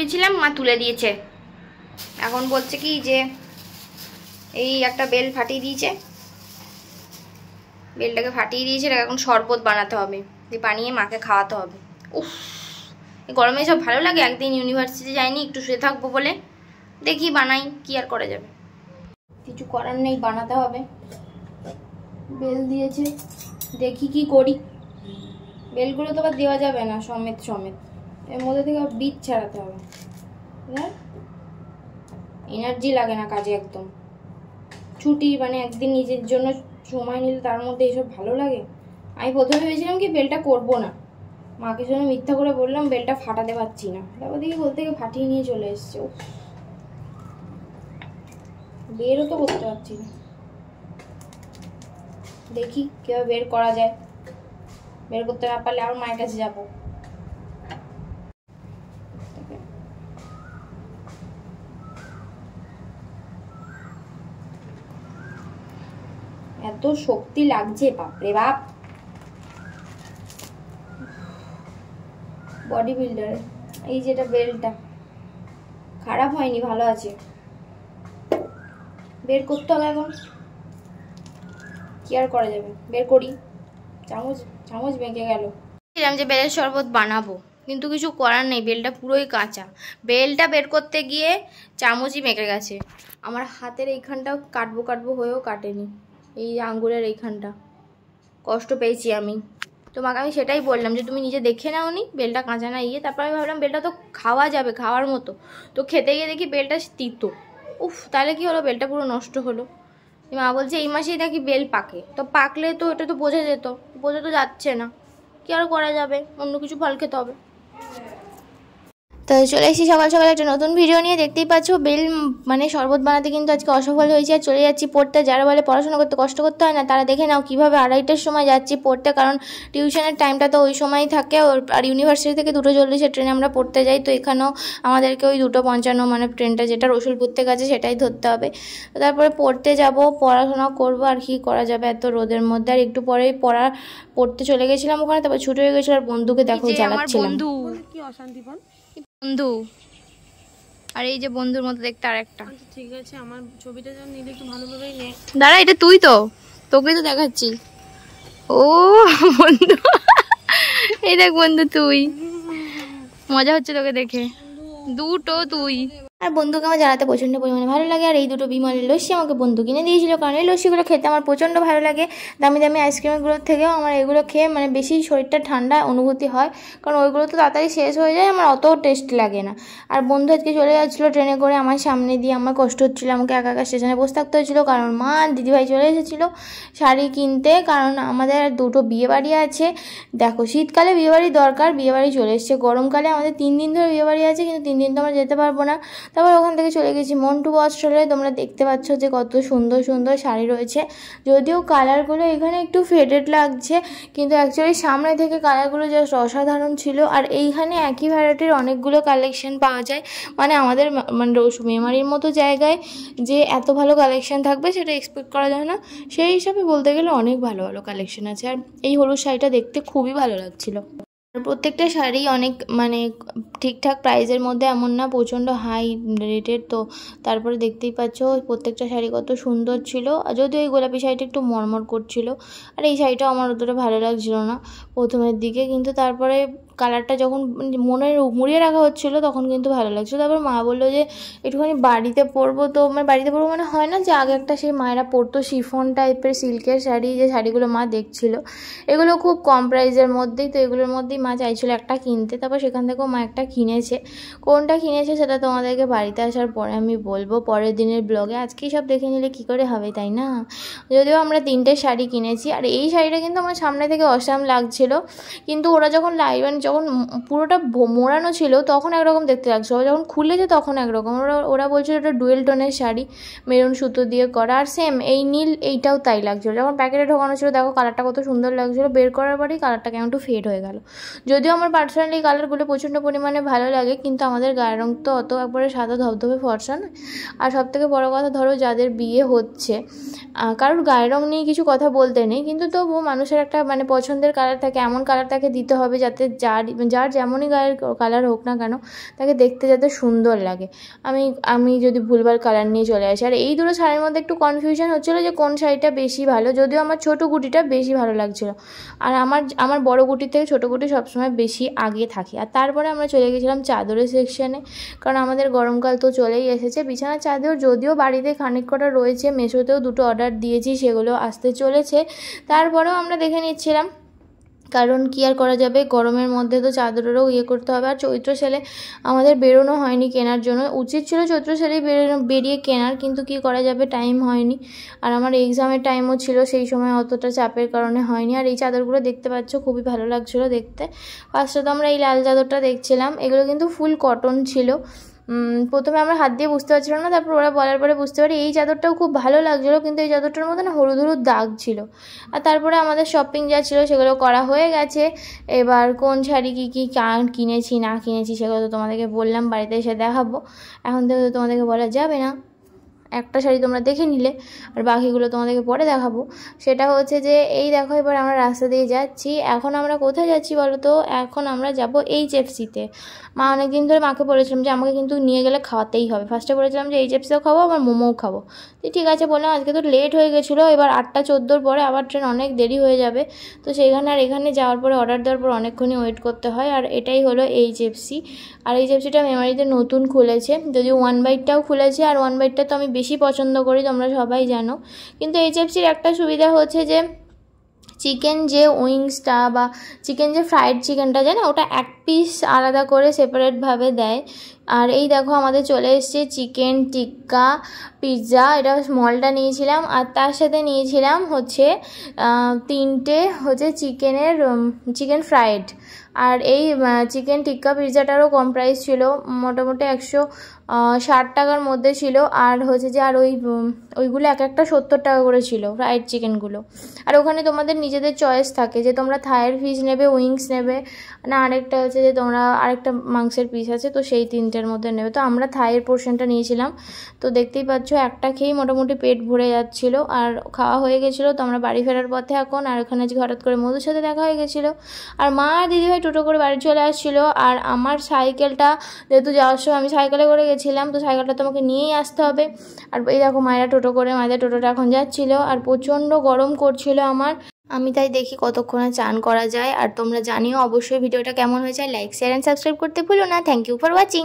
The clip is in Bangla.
দিয়েছিলাম, মা তুলে দিয়েছে। এখন বলছে কি যে এই একটা বেল ফাটিয়ে দিয়েছে, বেলটাকে ফাটিয়ে দিয়েছে, এখন শরবত বানাতে হবে, দিয়ে বানিয়ে মাকে খাওয়াতে হবে। উফ, গরমে সব ভালো লাগে। একদিন ইউনিভার্সিটি যাইনি, একটু শুয়ে থাকবো বলে দেখি বানাই, কি আর করা যাবে, কিছু করার নেই, বানাতে হবে। বেল দিয়েছে, দেখি কি করি। বেলগুলো তো আবার দেওয়া যাবে না সমেত সমেত, এর মধ্যে থেকে বীজ ছাড়াতে হবে। এনার্জি লাগে না কাজে একদম। ছুটি মানে একদিন নিজের জন্য সময় নিলে তার মধ্যে এসব ভালো লাগে। আমি প্রথমে ভেবেছিলাম কি বেলটা করবো না, মাকে জন্য মিথ্যা করে বললাম বেলটা ফাটাতে পারছি না, তারপর দেখি বলতে গিয়ে ফাটিয়ে নিয়ে চলে এসছে। বেরও তো করতে পারছি না, দেখি কিভাবে বের করা যায়। বের করতে না পারলে আবার মায়ের কাছে যাবো। এত শক্তি লাগছে, বাপরে বাপ, বডি বিল্ডার। এই যেটা বেলটা খারাপ হয়নি, ভালো আছে। বের করতে হবে এখন, কি আর করা যাবে, বের করি। চামচ চামচ বেঁকে গেল। বলছিলাম যে বেলের শরবত বানাবো, কিন্তু কিছু করার নেই, বেলটা পুরোই কাঁচা। বেলটা বের করতে গিয়ে চামচই বেঁকে গেছে। আমার হাতের এইখানটাও কাটবো কাটবো হয়েও কাটেনি, এই আঙ্গুলের এইখানটা কষ্ট পেয়েছি আমি। তোমাকে আমি সেটাই বললাম যে তুমি নিজে দেখে নাও নি বেলটা কাঁচা না ইয়ে। তারপর আমি ভাবলাম বেলটা তো খাওয়া যাবে, খাওয়ার মতো। তো খেতে গিয়ে দেখি বেলটা তিতো। উফ, তাহলে কি হলো, বেলটা পুরো নষ্ট হলো। মা বলছে এই মাসেই নাকি বেল পাকে, তো পাকলে তো এটা তো বোঝা যেত, বোঝা তো যাচ্ছে না, কি আর করা যাবে, অন্য কিছু ফল খেতে হবে। তো চলে এসেছি সকাল সকাল একটা নতুন ভিডিও নিয়ে। দেখতেই পাচ্ছ বেল মানে শরবত বানাতে কিন্তু আজকে অসফল হয়েছে, আর চলে যাচ্ছি পড়তে। যারা বলে পড়াশোনা করতে কষ্ট করতে হয় না, তারা দেখে নাও কীভাবে 2:30টার সময় যাচ্ছি পড়তে, কারণ টিউশনের টাইমটা তো ওই সময়ই থাকে। আর ইউনিভার্সিটি থেকে 2:40 ট্রেনে আমরা পড়তে যাই, তো এখানেও আমাদেরকে ওই 2:55 মানে ট্রেনটা যেটা রসুলপুর থেকে আছে সেটাই ধরতে হবে। তারপরে পড়তে যাব, পড়াশোনা করব, আর কি করা যাবে এত রোদের মধ্যে। আর একটু পরেই পড়তে চলে গেছিলাম ওখানে, তারপর ছুটি হয়ে গেছিলো। আর বন্ধুকে দেখো জ্বালাচ্ছিলাম। কি অশান্তিপন বন্ধু, আর এই যে বন্ধুর মতো দেখতে আর একটা। আচ্ছা ঠিক আছে, আমার ছবিটা যেন নিলে একটু ভালোভাবেই নে। দাঁড়া, এটা তুই তো, তোকেই তো দেখাচ্ছি। ও বন্ধু, এই দেখ বন্ধু, তুই মজা হচ্ছে তোকে দেখে, দুটো তুই। আর বন্ধুকে আমার জানাতে প্রচণ্ড পরিমাণে ভালো লাগে। আর এই দুটো বিমলের লস্যি আমাকে বন্ধু কিনে দিয়েছিল, কারণ এই লস্যিগুলো খেতে আমার প্রচণ্ড ভালো লাগে। দামি দামি আইসক্রিমগুলোর থেকেও আমার এগুলো খেয়ে মানে বেশি শরীরটা ঠান্ডা অনুভূতি হয়, কারণ ওইগুলো তো তাড়াতাড়ি শেষ হয়ে যায়, আমার অত টেস্ট লাগে না। আর বন্ধু আজকে চলে যাচ্ছিলো ট্রেনে করে আমার সামনে দিয়ে, আমার কষ্ট হচ্ছিলো, আমাকে একা একা স্টেশনে বসে থাকতে হয়েছিলো, কারণ মা দিদিভাই চলে এসেছিলো শাড়ি কিনতে। কারণ আমাদের দুটো বিয়েবাড়ি আছে, দেখো শীতকালে বিয়েবাড়ি দরকার, বিয়েবাড়ি চলে এসছে। গরমকালে আমাদের 3 দিন ধরে বিয়েবাড়ি আছে, কিন্তু 3 দিন তো আমরা যেতে পারবো না। তারপর ওখান থেকে চলে গেছি মন্টু বস্ত্রালয়ে। তোমরা দেখতে পাচ্ছ যে কত সুন্দর সুন্দর শাড়ি রয়েছে, যদিও কালারগুলো এখানে একটু ফেডেড লাগছে, কিন্তু অ্যাকচুয়ালি সামনে থেকে কালারগুলো জাস্ট অসাধারণ ছিল। আর এইখানে একই ভ্যারাইটির অনেকগুলো কালেকশন পাওয়া যায়, মানে আমাদের মানে মেমারির মতো জায়গায় যে এত ভালো কালেকশন থাকবে সেটা এক্সপেক্ট করা যায় না। সেই হিসাবে বলতে গেলে অনেক ভালো ভালো কালেকশন আছে। আর এই হলুদ শাড়িটা দেখতে খুবই ভালো লাগছিল। প্রত্যেকটা শাড়ি অনেক মানে ঠিকঠাক প্রাইসের মধ্যে, এমন না প্রচণ্ড হাই রেটের। তো তারপরে দেখতেই পাচ্ছ প্রত্যেকটা শাড়ি কত সুন্দর ছিল, যদিও এই গোলাপি শাড়িটা একটু মরমর করছিল, আর এই শাড়িটাও আমার অতটা ভালো লাগছিল না প্রথমের দিকে, কিন্তু তারপরে কালারটা যখন মনে মুড়িয়ে রাখা হচ্ছিলো তখন কিন্তু ভালো লাগছিলো। তারপর মা বললো যে একটুখানি বাড়িতে পরবো, তো মানে বাড়িতে পরবো মানে হয় না যে আগে একটা সেই মায়েরা পরতো শিফন টাইপের সিল্কের শাড়ি, যে শাড়িগুলো মা দেখছিলো, এগুলো খুব কম প্রাইসের মধ্যেই, তো এগুলোর মধ্যেই মা চাইছিলো একটা কিনতে। তারপর সেখান থেকেও মা একটা কিনেছে, কোনটা কিনেছে সেটা তোমাদেরকে বাড়িতে আসার পরে আমি বলবো পরের দিনের ব্লগে। আজকেই সব দেখে নিলে কী করে হবে, তাই না? যদিও আমরা 3টে শাড়ি কিনেছি, আর এই শাড়িটা কিন্তু আমার সামনে থেকে অসাম লাগছিলো, কিন্তু ওরা যখন যখন পুরোটা মোড়ানো ছিল তখন একরকম দেখতে লাগছিল, যখন খুলেছে তখন একরকম। ওরা বলছিল এটা ডুয়েল টোনের শাড়ি, মেরুন সুতো দিয়ে করা, আর সেম এই নীল এইটাও তাই লাগছিল। যখন প্যাকেটে ঢোকানো ছিল দেখো কালারটা কত সুন্দর লাগছিলো, বের করার পরেই কালারটা কেমন একটু ফেড হয়ে গেল। যদিও আমার পার্সোনালি কালারগুলো প্রচণ্ড পরিমাণে ভালো লাগে, কিন্তু আমাদের গায়ের রঙ তো অত একবারে সাদা ধবধবে ফর্সা নয়। আর সবথেকে বড়ো কথা, ধরো যাদের বিয়ে হচ্ছে, কারোর গায়ের রঙ নিয়ে কিছু কথা বলতে নেই, কিন্তু তবুও মানুষের একটা মানে পছন্দের কালার থাকে, এমন কালার তাকে দিতে হবে যাতে যা যার যেমনই গায়ের কালার হোক না কেন তাকে দেখতে যাতে সুন্দর লাগে। আমি যদি ভুলভাল কালার নিয়ে চলে আসি। আর এই দুটো শাড়ির মধ্যে একটু কনফিউশন হচ্ছিলো যে কোন শাড়িটা বেশি ভালো, যদিও আমার ছোটো গুটিটা বেশি ভালো লাগছিলো। আর আমার বড় গুটির থেকে ছোটো গুটি সবসময় বেশি আগে থাকে। আর তারপরে আমরা চলে গেছিলাম চাদরের সেকশানে, কারণ আমাদের গরমকাল তো চলেই এসেছে। বিছানার চাদর যদিও বাড়িতে খানিক কটা রয়েছে, মেশোতেও 2টো অর্ডার দিয়েছি, সেগুলো আসতে চলেছে। তারপরেও আমরা দেখে নিচ্ছিলাম, কারণ কি আর করা যাবে, গরমের মধ্যে তো চাদরেরও করতে হবে। আর চৈত্র সেলে আমাদের বেরোনো হয়নি কেনার জন্য, উচিত ছিল চৈত্র সেলেই বেরিয়ে কেনার, কিন্তু কি করা যাবে, টাইম হয়নি। আর আমার এক্সামের টাইমও ছিল, সেই সময় অতটা চাপের কারণে হয়নি। আর এই চাদরগুলো দেখতে পাচ্ছ খুবই ভালো লাগছিলো দেখতে। ফার্স্টে তো আমরা এই লাল চাদরটা দেখছিলাম, এগুলো কিন্তু ফুল কটন ছিল। প্রথমে আমরা হাত দিয়ে বুঝতে পারছিলাম না, তারপর ওরা বলার পরে বুঝতে পারি। এই চাদরটাও খুব ভালো লাগছিলো, কিন্তু এই চাদরটার মধ্যে না হলুদ হলুদ দাগ ছিল। আর তারপরে আমাদের শপিং যা ছিল সেগুলো করা হয়ে গেছে। এবার কোন শাড়ি কী কিনেছি না কিনেছি সেগুলো তো তোমাদেরকে বললাম, বাড়িতে এসে দেখাবো। এখন থেকে তো তোমাদেরকে বলা যাবে না, একটা শাড়ি তোমরা দেখে নিলে, আর বাকিগুলো তোমাদেরকে পরে দেখাবো। সেটা হচ্ছে যে এই দেখো, এবার আমরা রাস্তা দিয়ে যাচ্ছি। এখন আমরা কোথায় যাচ্ছি বলো তো? এখন আমরা যাব HFC-তে। মা অনেকদিন ধরে মাকে বলেছিলাম যে আমাকে কিন্তু নিয়ে গেলে খাওয়াতেই হবে। ফার্স্টে বলেছিলাম যে HFC-ও খাবো, আবার মোমোও খাবো। ঠিক আছে বললাম, আজকে তো লেট হয়ে গেছিলো, এবার 8টা 14 পরে আবার ট্রেন, অনেক দেরি হয়ে যাবে। তো সেইখানে আর এখানে যাওয়ার পরে অর্ডার দেওয়ার পর অনেকক্ষণই ওয়েট করতে হয়। আর এটাই হলো HFC। আর HFC-টা মেমারিতে নতুন খুলেছে, যদিও 1/2টাও খুলেছে। আর 1/2টা তো আমি বেশি পছন্দ করি, তোমরা সবাই জানো। কিন্তু HFC-র একটা সুবিধা হচ্ছে যে চিকেন যে উইংসটা বা চিকেন যে ফ্রাইড চিকেনটা যায় না, ওটা 1 পিস আলাদা করে সেপারেটভাবে দেয়। আর এই দেখো আমাদের চলে এসছে চিকেন টিক্কা পিৎজা, এটা স্মলটা নিয়েছিলাম। আর তার সাথে নিয়েছিলাম হচ্ছে 3টে হচ্ছে চিকেন ফ্রাইড। আর এই চিকেন টিক্কা পিৎজাটারও কম প্রাইস ছিল, মোটামুটি 160 টাকার মধ্যে ছিল। আর হচ্ছে যে আর ওইগুলো এক একটা 70 টাকা করে ছিল ফ্রাইড চিকেনগুলো। আর ওখানে তোমাদের নিজেদের চয়েস থাকে যে তোমরা থাইয়ের পিস নেবে, উইংস নেবে, না আরেকটা হচ্ছে যে তোমরা আরেকটা মাংসের পিস আছে, তো সেই 3টের মধ্যে নেবে। তো আমরা থাইয়ের পোর্শনটা নিয়েছিলাম। তো দেখতেই পাচ্ছ একটা খেয়েই মোটামুটি পেট ভরে যাচ্ছিলো। আর খাওয়া হয়ে গেছিলো, তো আমরা বাড়ি ফেরার পথে এখন। আর ওখানে আজকে হঠাৎ করে মধুর সাথে দেখা হয়ে গেছিলো। আর মা আর দিদিভাই টোটো করে বাড়ি চলে আসছিলো। আর আমার সাইকেলটা, যেহেতু যাওয়ার সময় আমি সাইকেলে করে গেছিলাম, তো সাইকেলটা তোমাকে নিয়েই আসতে হবে। আর এই দেখো মায়েরা টোটো করে, মায়েদের টোটোটা এখন যাচ্ছিলো। আর প্রচণ্ড গরম করছিল আমি তাই দেখি কতক্ষণে চান করা যায়। আর তোমরা জানিও অবশ্যই ভিডিওটা কেমন হয়েছে। লাইক শেয়ার অ্যান্ড সাবস্ক্রাইব করতে ভুলো না। Thank you for watching.